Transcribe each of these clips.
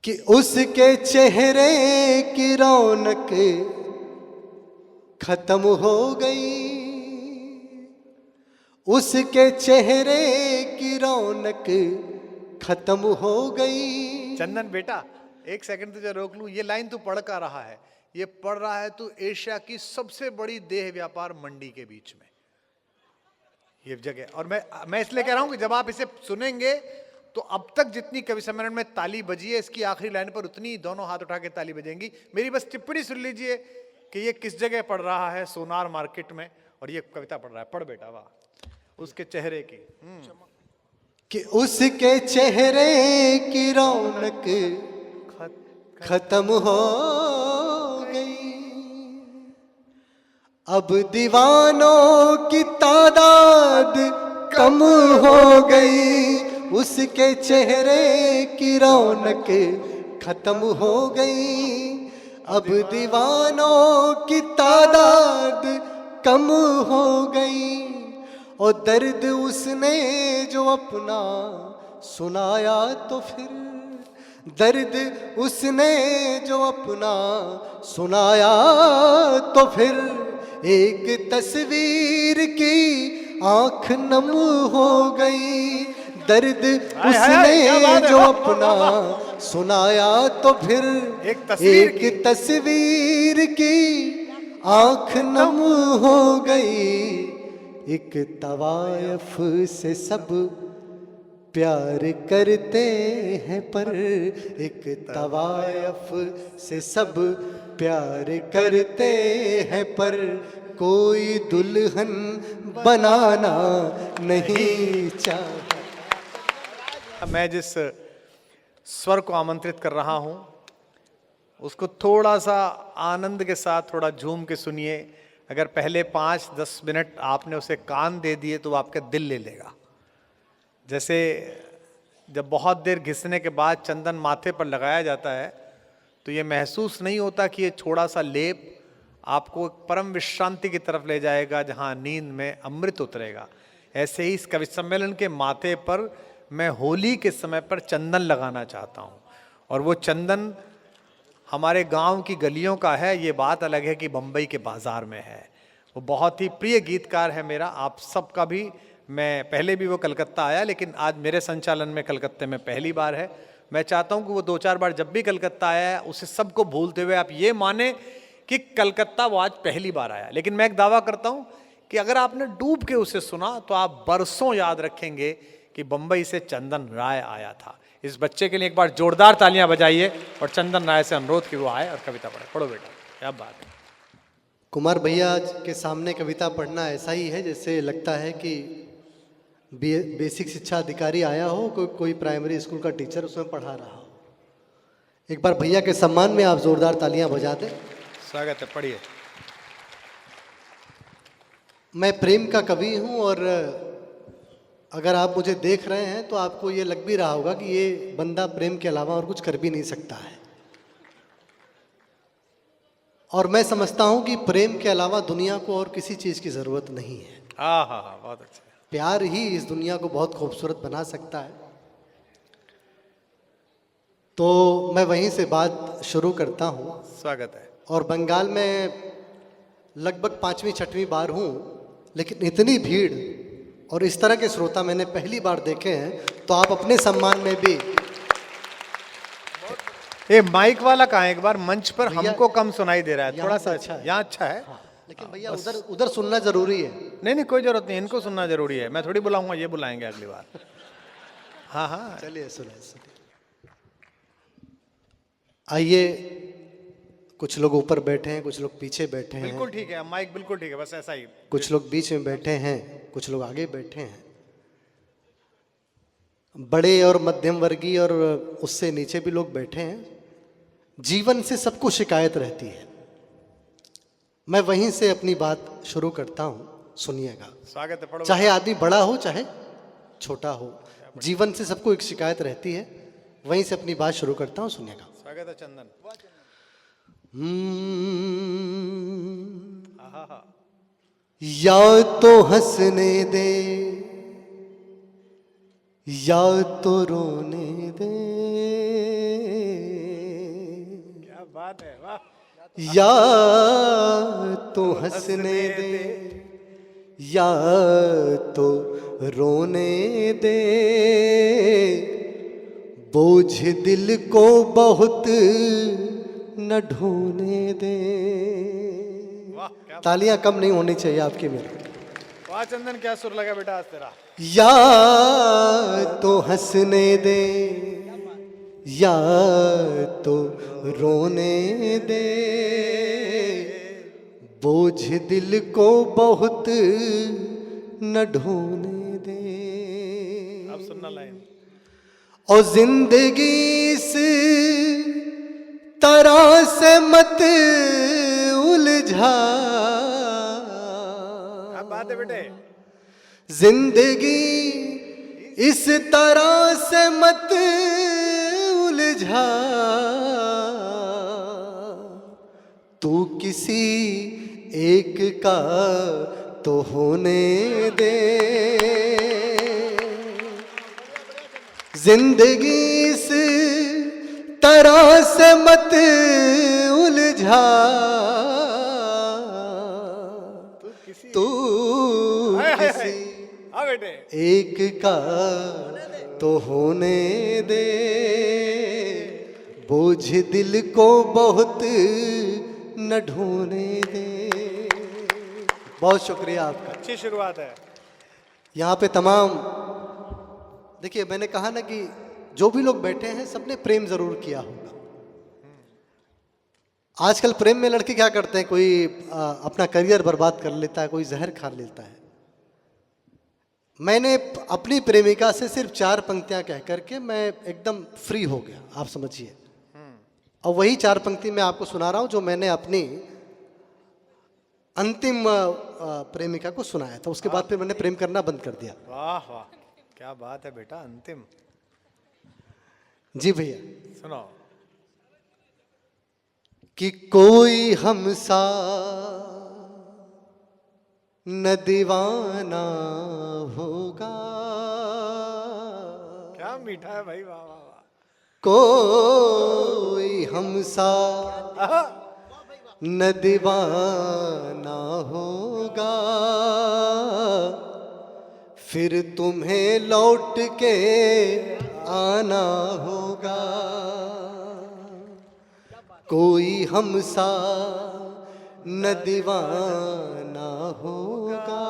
कि उसके चेहरे की रौनक खत्म हो गई, उसके चेहरे की रौनक खत्म हो गई। चंदन बेटा, एक सेकंड तुझे रोक लूं। ये लाइन तू पढ़ का रहा है, ये पढ़ रहा है तू एशिया की सबसे बड़ी देह व्यापार मंडी के बीच में ये जगह। और मैं इसलिए कह रहा हूं कि जब आप इसे सुनेंगे तो अब तक जितनी कवि सम्मेलन में ताली बजी है, इसकी आखिरी लाइन पर उतनी दोनों हाथ उठा के ताली बजेंगी। मेरी बस टिप्पणी सुन लीजिए कि ये किस जगह पढ़ रहा है, सोनार मार्केट में, और ये कविता पढ़ रहा है। पढ़ बेटा, वाह। उसके चेहरे की कि उसके चेहरे की रौनक खत्म हो गई, अब दीवानों की तादाद कम हो गई। उसके चेहरे की रौनक खत्म हो गई, अब दीवानों की तादाद कम हो गई। और दर्द उसने जो अपना सुनाया तो फिर, दर्द उसने जो अपना सुनाया तो फिर, एक तस्वीर की आंख नम हो गई। दर्द उसने जो अपना सुनाया तो फिर, एक तस्वीर की आंख नम हो गई। एक तवायफ से सब प्यार करते हैं पर, एक तवायफ से सब प्यार करते हैं पर, कोई दुल्हन बनाना नहीं चाहता। मैं जिस स्वर को आमंत्रित कर रहा हूं उसको थोड़ा सा आनंद के साथ थोड़ा झूम के सुनिए। अगर पहले 5-10 मिनट आपने उसे कान दे दिए तो वो आपका दिल ले लेगा। जैसे जब बहुत देर घिसने के बाद चंदन माथे पर लगाया जाता है तो ये महसूस नहीं होता कि ये थोड़ा सा लेप आपको एक परम विश्रांति की तरफ ले जाएगा जहाँ नींद में अमृत उतरेगा। ऐसे ही इस कवि सम्मेलन के माथे पर मैं होली के समय पर चंदन लगाना चाहता हूँ, और वो चंदन हमारे गांव की गलियों का है। ये बात अलग है कि बम्बई के बाजार में है। वो बहुत ही प्रिय गीतकार है मेरा, आप सबका भी। मैं पहले भी वो कलकत्ता आया, लेकिन आज मेरे संचालन में कलकत्ते में पहली बार है। मैं चाहता हूँ कि वो 2-4 बार जब भी कलकत्ता आया है उसे सबको भूलते हुए आप ये माने कि कलकत्ता वो आज पहली बार आया। लेकिन मैं एक दावा करता हूँ कि अगर आपने डूब के उसे सुना तो आप बरसों याद रखेंगे कि बम्बई से चंदन राय आया था। इस बच्चे के लिए एक बार जोरदार तालियां बजाइए और चंदन राय से अनुरोध कि वो आए और कविता पढ़े। पढ़ो बेटा, क्या बात है। कुमार भैया के सामने कविता पढ़ना ऐसा ही है जैसे लगता है कि बेसिक शिक्षा अधिकारी आया हो, कोई प्राइमरी स्कूल का टीचर उसमें पढ़ा रहा हो। एक बार भैया के सम्मान में आप जोरदार तालियां बजा दें। स्वागत है, पढ़िए। मैं प्रेम का कवि हूं, और अगर आप मुझे देख रहे हैं तो आपको ये लग भी रहा होगा कि ये बंदा प्रेम के अलावा और कुछ कर भी नहीं सकता है। और मैं समझता हूं कि प्रेम के अलावा दुनिया को और किसी चीज की जरूरत नहीं है। हाँ, बहुत अच्छा। प्यार ही इस दुनिया को बहुत खूबसूरत बना सकता है। तो मैं वहीं से बात शुरू करता हूं। स्वागत है। और बंगाल में लगभग 5वीं-6वीं बार हूं, लेकिन इतनी भीड़ और इस तरह के श्रोता मैंने पहली बार देखे हैं। तो आप अपने सम्मान में भी। ये माइक वाला कहाँ है? एक बार मंच पर हमको कम सुनाई दे रहा है, थोड़ा सा। अच्छा है, यहाँ अच्छा है। हाँ, लेकिन भैया उधर सुनना जरूरी है। नहीं, कोई जरूरत नहीं, इनको सुनना जरूरी है। मैं थोड़ी बुलाऊंगा, ये बुलाएंगे अगली बार। हाँ, चलिए सुनिए। आइए, कुछ लोग ऊपर बैठे हैं, कुछ लोग पीछे बैठे हैं। बिल्कुल ठीक है, माइक बिल्कुल ठीक है, बस ऐसा ही। कुछ लोग बीच में बैठे हैं, कुछ लोग आगे बैठे हैं। बड़े और मध्यम वर्गीय और उससे नीचे भी लोग बैठे हैं। जीवन से सबको शिकायत रहती है। मैं वहीं से अपनी बात शुरू करता हूं, सुनिएगा। स्वागत है, पढ़ो। चाहे आदमी बड़ा हो चाहे छोटा हो, जीवन से सबको एक शिकायत रहती है। वहीं से अपनी बात शुरू करता हूं, सुनिएगा। स्वागत है चंदन। या तो हंसने दे या तो रोने दे, बात है, वाह। या तो हंसने दे या तो रोने दे, बोझ दिल को बहुत न ढोने दे। वाह क्या, तालियां कम नहीं होनी चाहिए आपकी मेरी। वाह चंदन, क्या सुर लगा बेटा आज तेरा। या तो हंसने दे या तो रोने दे, बोझ दिल को बहुत न ढोने दे। अब सुनना लाइन। और जिंदगी इस तरह से मत उलझा, क्या बात है बेटे। जिंदगी इस तरह से मत उलझा, तू किसी एक का तो होने दे। जिंदगी इस तरह से मत उलझा, तू किसी हाँ बेटे, एक का तो होने दे, बोझ दिल को बहुत न ढोने दे। बहुत शुक्रिया आपका। अच्छी शुरुआत है। यहाँ पे तमाम, देखिए मैंने कहा ना कि जो भी लोग बैठे हैं सबने प्रेम जरूर किया होगा। आजकल प्रेम में लड़के क्या करते हैं, कोई अपना करियर बर्बाद कर लेता है, कोई जहर खा लेता है। मैंने अपनी प्रेमिका से सिर्फ 4 पंक्तियां कह करके मैं एकदम फ्री हो गया, आप समझिए। और वही 4 पंक्ति मैं आपको सुना रहा हूं जो मैंने अपनी अंतिम प्रेमिका को सुनाया था। उसके बाद फिर मैंने प्रेम करना बंद कर दिया। वाह वाह, क्या बात है बेटा। अंतिम, जी भैया। सुनो। कि कोई हमसा न दीवाना होगा, क्या मीठा है भाई, वाह वाह वाह। कोई हमसा न दीवाना होगा, फिर तुम्हें लौट के आना होगा। कोई हमसा न दीवाना होगा,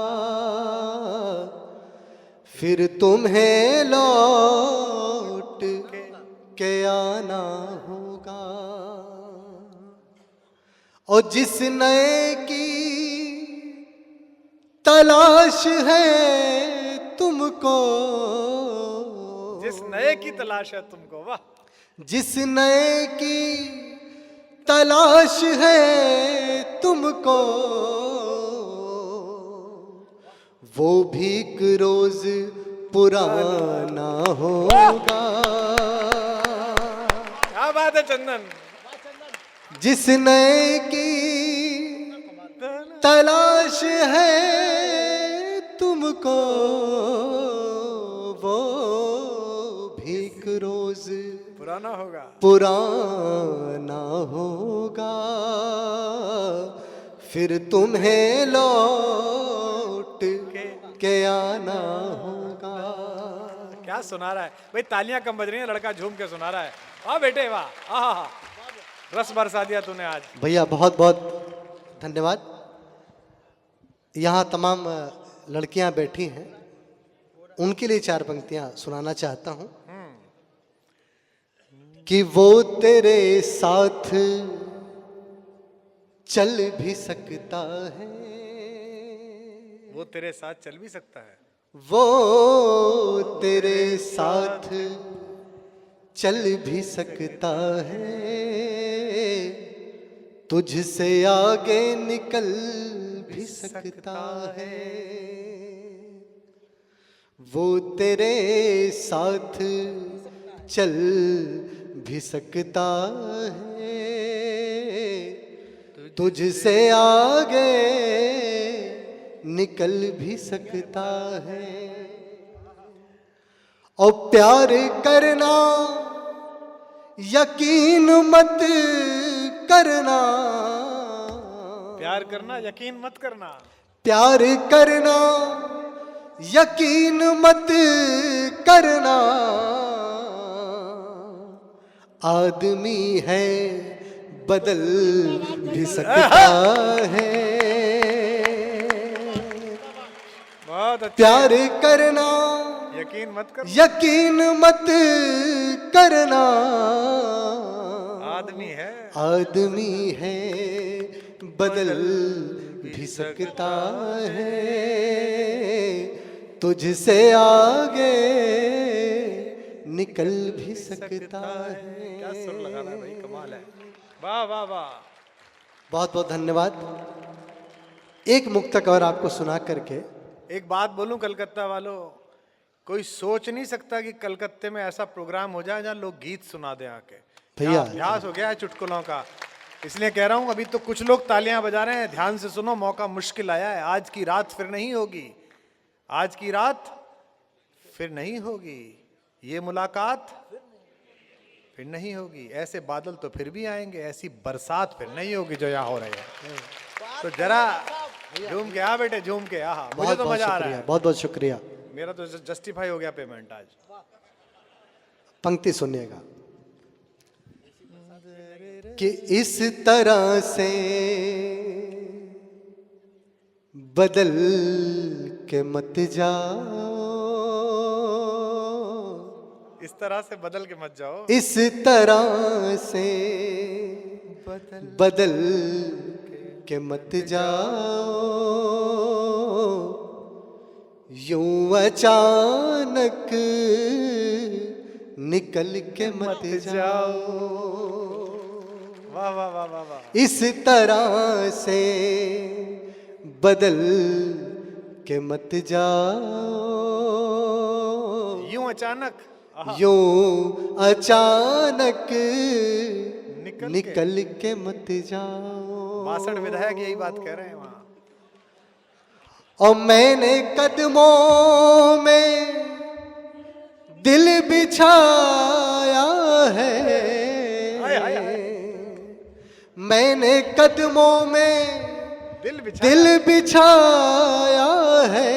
फिर तुम्हें लौट के आना होगा। और जिस नए की तलाश है तुमको, जिस नए की तलाश है तुमको, वाह। जिस नए की तलाश है तुमको, वो भी एक रोज पुराना होगा। क्या बात है चंदन। जिस नए की तलाश है तुमको, वो भी एक रोज पुराना होगा। पुराना होगा, फिर तुम्हें लौट के आना होगा। क्या सुना रहा है भाई, तालियां कम बज रही हैं, लड़का झूम के सुना रहा है। वाह बेटे वाह, आहा, रस बरसा दिया तूने आज। भैया बहुत बहुत धन्यवाद। यहाँ तमाम लड़कियां बैठी हैं, उनके लिए 4 पंक्तियां सुनाना चाहता हूं। कि वो तेरे साथ चल भी सकता है, वो तेरे साथ चल भी सकता है, वो तेरे साथ चल भी सकता है, तुझसे आगे निकल भी सकता है। वो तेरे साथ चल भी सकता है, तुझसे आगे निकल भी सकता है। और प्यार करना यकीन मत करना, प्यार करना यकीन मत करना, प्यार करना यकीन मत करना, आदमी है बदल भी सकता है। बहुत अच्छा। प्यार करना यकीन मत करना, यकीन मत करना, आदमी है आदमी है बदल भी सकता है, तुझसे आगे निकल भी सकता है। क्या सुर लगा रहा है भाई, कमाल है। वाह वाह वाह। बहुत बहुत धन्यवाद। एक मुक्तक और आपको सुना करके, एक बात बोलूं कलकत्ता वालों, कोई सोच नहीं सकता कि कलकत्ते में ऐसा प्रोग्राम हो जाए जहां लोग गीत सुना दे आके। भैया। अभ्यास हो गया है चुटकुलों का, इसलिए कह रहा हूं। अभी तो कुछ लोग तालियां बजा रहे हैं, ध्यान से सुनो, मौका मुश्किल आया है। आज की रात फिर नहीं होगी, आज की रात फिर नहीं होगी, ये मुलाकात फिर नहीं होगी। ऐसे बादल तो फिर भी आएंगे, ऐसी बरसात फिर नहीं होगी जो यहाँ हो रही है। तो जरा झूम के आ बेटे, झूम के आ। मुझे बहुत तो बहुत मजा आ रहा शुक्रिया, है। बहुत बहुत शुक्रिया। मेरा तो जस्टिफाई हो गया पेमेंट आज। पंक्ति सुनिएगा कि इस तरह से बदल के मत जाओ, इस तरह से बदल के मत जाओ, इस तरह से बदल के मत जाओ, यूं अचानक निकल के मत जाओ। वाह वाह वाह वाह वाह। इस तरह से बदल के मत जाओ, यूं अचानक, यूं अचानक निकल निकल के मत जाओ। 62 विधायक यही बात कह रहे हैं वहां। और मैंने कदमों में दिल बिछाया है, मैंने कदमों में दिल बिछाया है,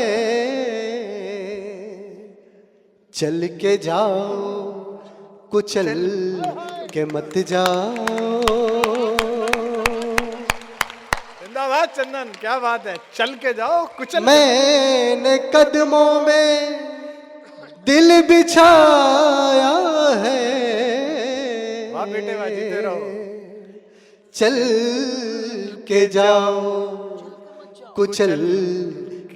चल के जाओ कुचल के मत जाओ। जिंदाबाद चंदन, क्या बात है। चल के जाओ कुचल। मैंने कदमों में दिल बिछाया है, वाह बेटे वाह, जीते रहो। चल के जाओ कुचल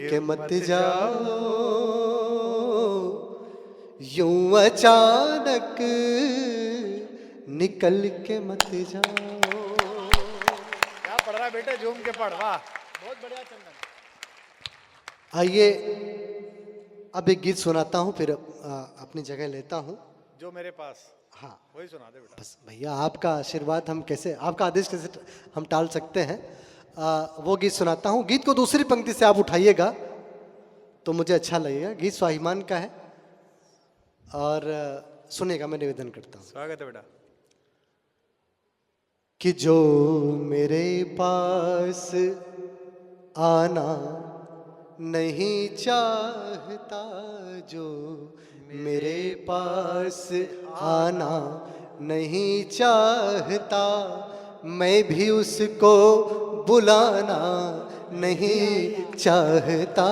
के मत जाओ, यूं अचानक निकल के मत जाओ। क्या पढ़ रहा है बेटे, झूम के पढ़। वाह, बहुत बढ़िया चंदन। आइए अब एक गीत सुनाता हूँ, फिर अपनी जगह लेता हूँ। जो मेरे पास, हाँ वही सुना दे बेटा। बस भैया, आपका आशीर्वाद हम कैसे, आपका आदेश कैसे हम टाल सकते हैं। वो गीत सुनाता हूँ। गीत को दूसरी पंक्ति से आप उठाइएगा तो मुझे अच्छा लगेगा। गीत स्वाभिमान का है और सुनेगा, मैं निवेदन करता हूँ। स्वागत है बेटा। कि जो मेरे पास आना नहीं चाहता, जो मेरे पास आना नहीं चाहता, मैं भी उसको बुलाना नहीं चाहता,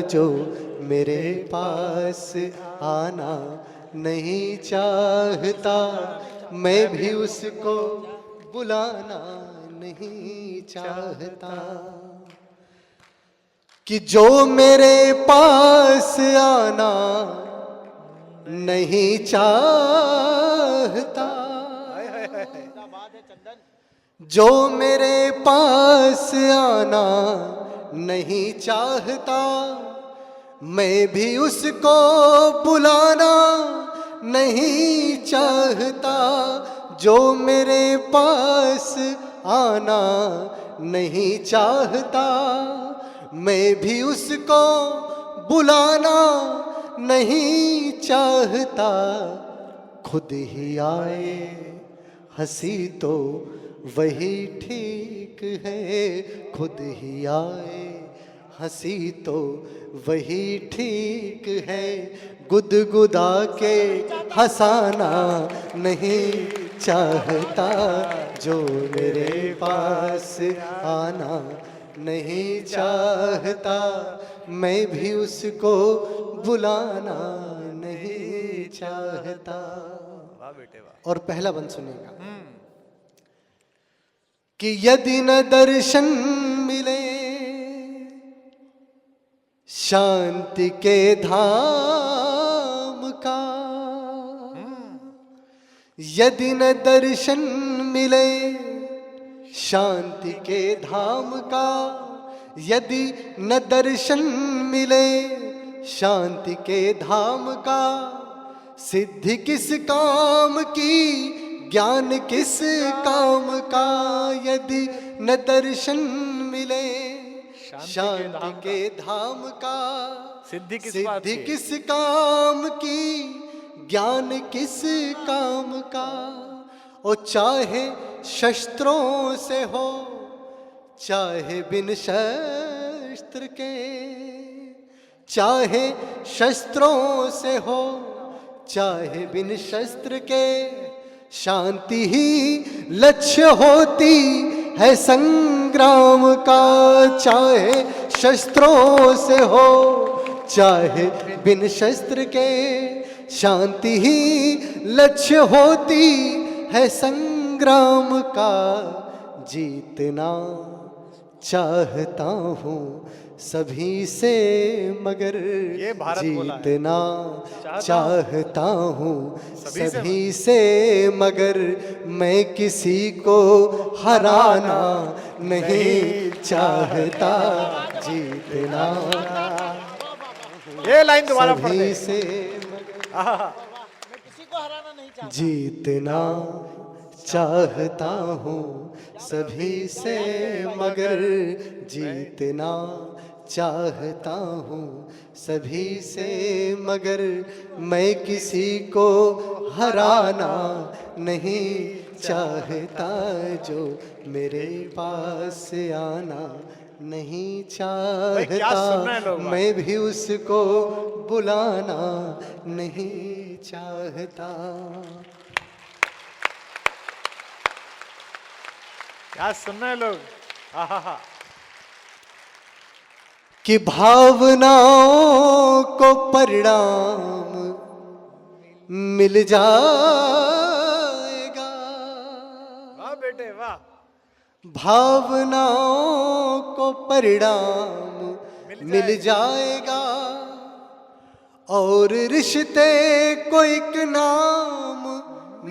जो मेरे पास आना नहीं चाहता, मैं भी उसको बुलाना नहीं चाहता। कि जो मेरे पास आना नहीं चाहता, जो मेरे पास आना नहीं चाहता, मैं भी उसको बुलाना नहीं चाहता, जो मेरे पास आना नहीं चाहता, मैं भी उसको बुलाना नहीं चाहता। खुद ही आए हंसी तो वही ठीक है, खुद ही आए हंसी तो वही ठीक है, गुदगुदा के हंसाना नहीं चाहता, जो मेरे पास आना नहीं चाहता, मैं भी उसको बुलाना नहीं चाहता। वाह बेटे वाह। और पहला बंद सुनिएगा कि यदि न दर्शन मिले शांति के धाम का, यदि न दर्शन मिले शांति के धाम का, यदि न दर्शन मिले शांति के धाम का, सिद्धि किस काम की, ज्ञान किस काम का, यदि न दर्शन मिले शांति के धाम का, सिद्धि किस बात की? किस काम की, ज्ञान किस काम का, और चाहे शस्त्रों से हो चाहे बिन शस्त्र के, चाहे शस्त्रों से हो चाहे बिन शस्त्र के, शांति ही लक्ष्य होती है संग्राम का, चाहे शस्त्रों से हो चाहे बिन शस्त्र के, शांति ही लक्ष्य होती है संग्राम का, जीतना चाहता हूँ सभी से मगर ये भारत बोला है। जीतना चाहता हूँ सभी से मगर मैं किसी को हराना नहीं चाहता, जीतना ये लाइन दोबारा पढ़ दे। सभी से मगर जीतना चाहता हूँ सभी से मगर जीतना चाहता हूँ सभी से मगर मैं किसी को हराना नहीं चाहता, जो मेरे पास आना नहीं भाई, क्या सुन रहे हैं चाहता, लोग? मैं भी उसको बुलाना नहीं चाहता। क्या सुन रहे हैं लोग? आहा। कि भावनाओं को परिणाम मिल जाएगा, वाह बेटे वाह। भावनाओं को परिणाम मिल जाएगा, और रिश्ते को एक नाम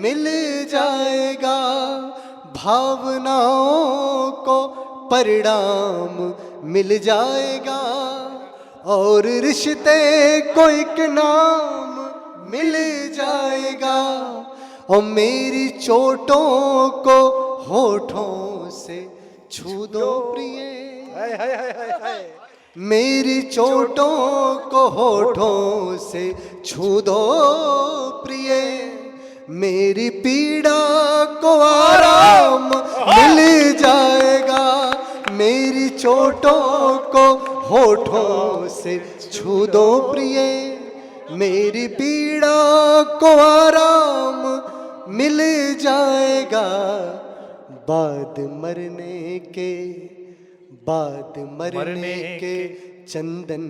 मिल जाएगा, भावनाओं को परिणाम मिल जाएगा, और रिश्ते को एक नाम मिल जाएगा, और मेरी चोटों को होठों से छू दो प्रिय, हाय हाय हाय हाय हाय। मेरी चोटों को होठों से छू दो प्रिय, मेरी पीड़ा को आराम मिल जाएगा, मेरी चोटों को होठों से छू दो प्रिय, मेरी पीड़ा को आराम मिल जाएगा, बाद मरने के चंदन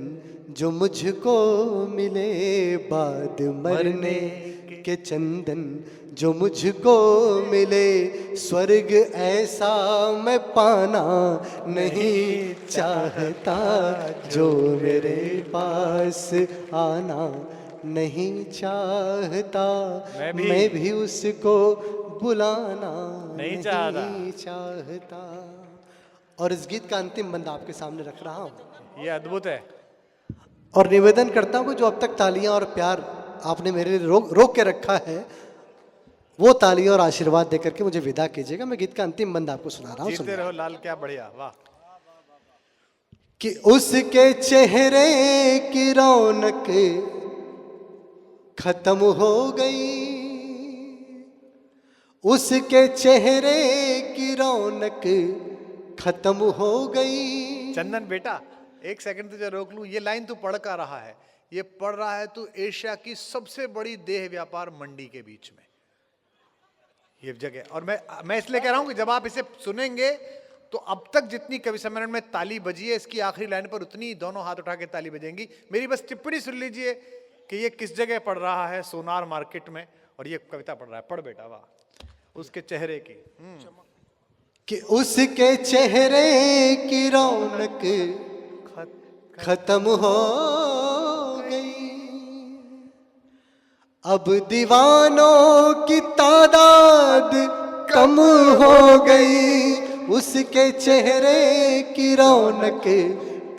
जो मुझको मिले, बाद मरने के चंदन जो मुझको मिले, स्वर्ग ऐसा मैं पाना नहीं चाहता, जो मेरे पास आना नहीं चाहता, मैं भी उसको बुलाना नहीं चाहता। और इस गीत का अंतिम बंद आपके सामने रख रहा हूँ, ये अद्भुत है। और निवेदन करता हूँ कि जो अब तक तालियां और प्यार आपने मेरे लिए रोक के रखा है, वो तालियां और आशीर्वाद देकर के मुझे विदा कीजिएगा। मैं गीत का अंतिम बंद आपको सुना रहा हूँ। जीते रहो लाल, क्या बढ़िया, वाह। कि उसके चेहरे की रौनक खत्म हो गई, उसके चेहरे की रौनक खत्म हो गई। चंदन बेटा, एक सेकंड तुझे रोक लूं। ये लाइन तू पढ़ का रहा है, ये पढ़ रहा है तू एशिया की सबसे बड़ी देह व्यापार मंडी के बीच में ये जगह। और मैं इसलिए कह रहा हूं कि जब आप इसे सुनेंगे तो अब तक जितनी कवि सम्मेलन में ताली बजी है, इसकी आखिरी लाइन पर उतनी दोनों हाथ उठा के ताली बजेंगी। मेरी बस टिप्पणी सुन लीजिए कि ये किस जगह पढ़ रहा है, सोनार मार्केट में, और ये कविता पढ़ रहा है। पढ़ बेटा, वाह। उसके चेहरे की कि उसके चेहरे की रौनक खत्म हो गई। अब दीवानों की तादाद कम हो गई। उसके चेहरे की रौनक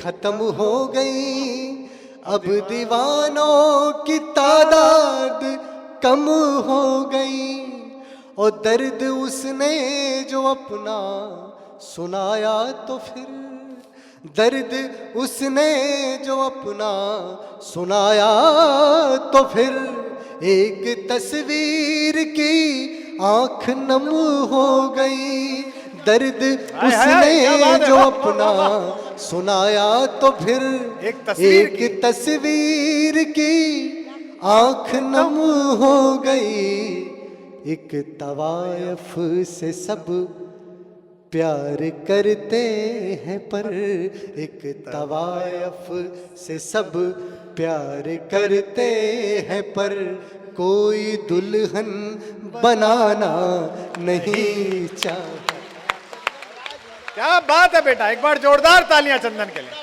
खत्म हो गई। अब दीवानों की तादाद कम हो गई। और दर्द उसने जो अपना सुनाया तो फिर, दर्द उसने जो अपना सुनाया तो फिर, एक तस्वीर की आंख नम हो गई। दर्द उसने जो अपना सुनाया तो फिर, एक तस्वीर की आंख नम हो गई। एक तवायफ से सब प्यार करते हैं पर, एक तवायफ से सब प्यार करते हैं पर, कोई दुल्हन बनाना नहीं चाहता। क्या बात है बेटा, एक बार जोरदार तालियां चंदन के लिए।